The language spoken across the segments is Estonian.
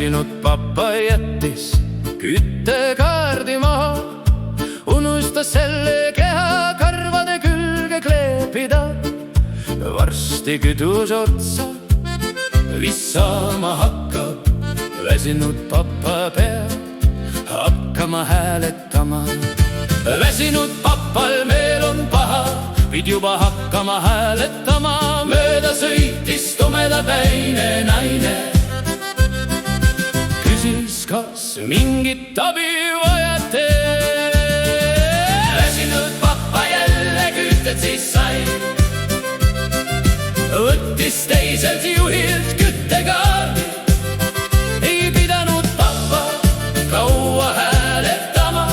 väsinud papa jättis küttekaardi maha, unustas selle keha karvade külge kleepida. Varsti kütus otsa vissama hakkab, väsinud papa peab hakkama hääletama. Väsinud papal meel on paha, pid juba hakkama hääletama. Mööda sõitis tumedapäine naine, küsis, kas mingit abi vajate. Väsinud papa jälle kütet siis sai, võttis teiselt juhilt küttekaardi. Ei pidanud papa kaua hääletama.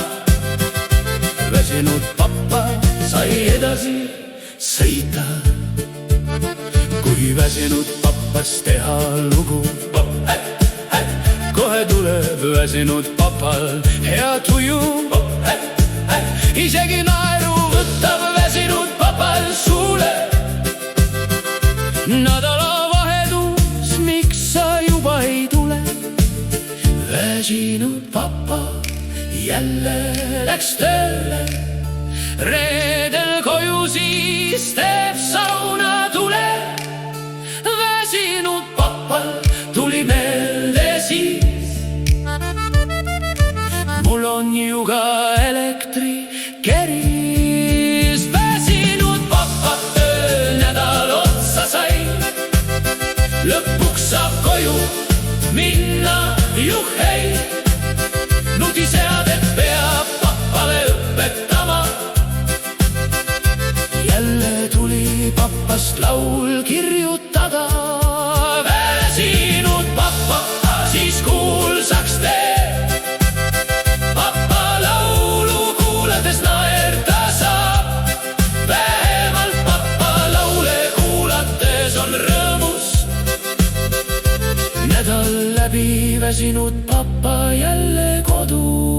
Väsinud papa sai edasi sõita. Kui väsinud papas teha lugu, kohe tuleb väsinud papal hea tuju. Isegi naeru võtab väsinud papal suule. Nädalavahetus, miks sa juba ei tule? Väsinud papa jälle läks tööle. Reedel koju siis teeb sauna tule. Väsinud papal tuli meelde siis, mul on ju ka elektrikeris. Väsinud papa töönädal otsa sai, lõpuks saab koju minna juhhei. Nutiseadet peab papale õpetama. Jälle tuli papast laul kirjutada. Väsinud papa siis kuulsaks teeb, papa laulu kuulades naerda saab. Vähemalt papa laule kuulates on rõõmus. Nädal läbi väsinud papa jälle kodu.